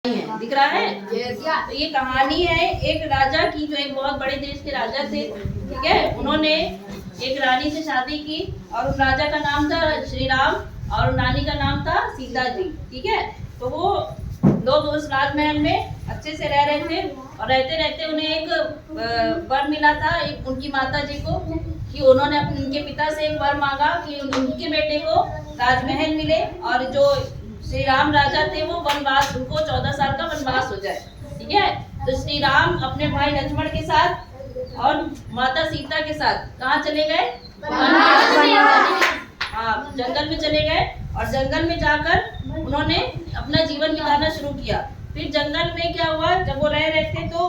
है, दिख रहा है। तो ये कहानी है एक राजा की, जो एक बहुत बड़े देश के राजा थे, ठीक है। उन्होंने एक रानी से शादी की और उस राजा का नाम था श्री राम और रानी का नाम था सीता जी, ठीक है। तो वो लोग उस राजमहल में अच्छे से रह रहे थे और रहते रहते उन्हें एक वर मिला था, एक उनकी माता जी को, कि उन्होंने अपने उनके पिता से एक वर मांगा कि उनके बेटे को राजमहल मिले और जो श्री राम राजा थे वो वनवास, उनको 14 साल का वनवास हो जाए, ठीक है। तो श्री राम अपने भाई लक्ष्मण के साथ और माता सीता के साथ कहाँ चले गए? हाँ, जंगल में चले गए और जंगल में जाकर उन्होंने अपना जीवन बिताना शुरू किया। फिर जंगल में क्या हुआ, जब वो रह रहे थे तो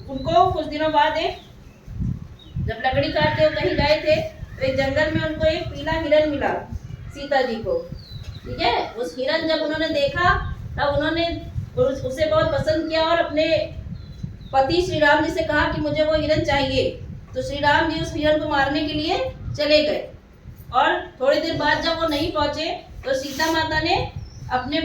उनको कुछ दिनों बाद जब लकड़ी काटते वो कहीं गए थे तो एक जंगल में उनको एक पीला हिरन मिला सीता जी को, ठीक है। उस हिरन जब उन्होंने देखा तब उन्होंने उसे बहुत पसंद किया और अपने पति श्री राम जी से कहा कि मुझे वो हिरन चाहिए। तो श्री राम जी उस हिरन को मारने के लिए चले गए और थोड़ी देर बाद जब वो नहीं पहुंचे तो सीता माता ने अपने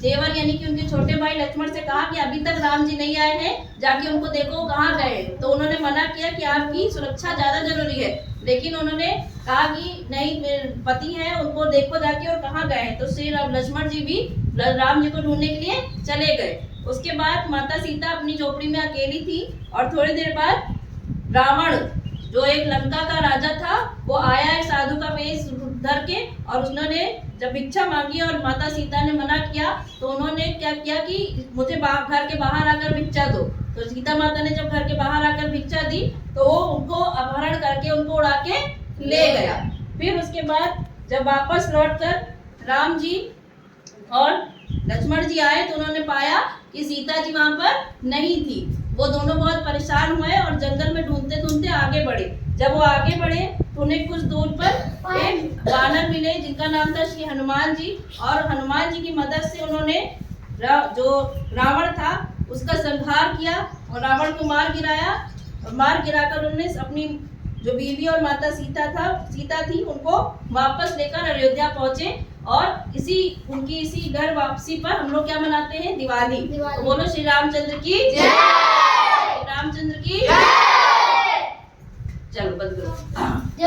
देवर यानी कि उनके छोटे भाई लक्ष्मण से कहा कि अभी तक राम जी नहीं आए हैं, जाके उनको देखो कहाँ गए। तो उन्होंने मना किया कि आपकी सुरक्षा ज्यादा जरूरी है, लेकिन उन्होंने कहा कि नहीं, मेरे पति हैं, उनको देखो जाके और कहाँ गए हैं। तो श्री लक्ष्मण जी भी राम जी को ढूंढने के लिए चले गए। उसके बाद माता सीता अपनी झोपड़ी में अकेली थी और थोड़ी देर बाद रावण, जो एक लंका का राजा था, वो आया एक साधु का वेश धर के और उन्होंने जब भिक्षा मांगी और माता सीता ने मना किया तो उन्होंने क्या किया कि मुझे घर के बाहर आकर भिक्षा दो। तो सीता माता ने जब घर के बाहर आकर भिक्षा दी तो वो उनको अपहरण करके उनको उड़ा के ले गया। फिर उसके बाद जब वापस लौटकर राम जी और लक्ष्मण जी आए तो उन्होंने पाया कि सीता जी वहां पर नहीं थी। वो दोनों बहुत परेशान हुए और जंगल में ढूंढते ढूंढते आगे बढ़े। जब वो आगे बढ़े तो उन्हें कुछ दूर पर एक वानर मिले जिनका नाम था श्री हनुमान जी, और हनुमान जी की मदद से उन्होंने जो रावण था उसका संहार किया और रावण को मार गिराकर उन्होंने अपनी जो बीवी और माता सीता थी उनको वापस लेकर अयोध्या पहुंचे। और इसी घर वापसी पर हम लोग क्या मनाते हैं? दिवाली। तो बोलो श्री रामचंद्र की जय। श्री रामचंद्र की जय। चलो बंद करो।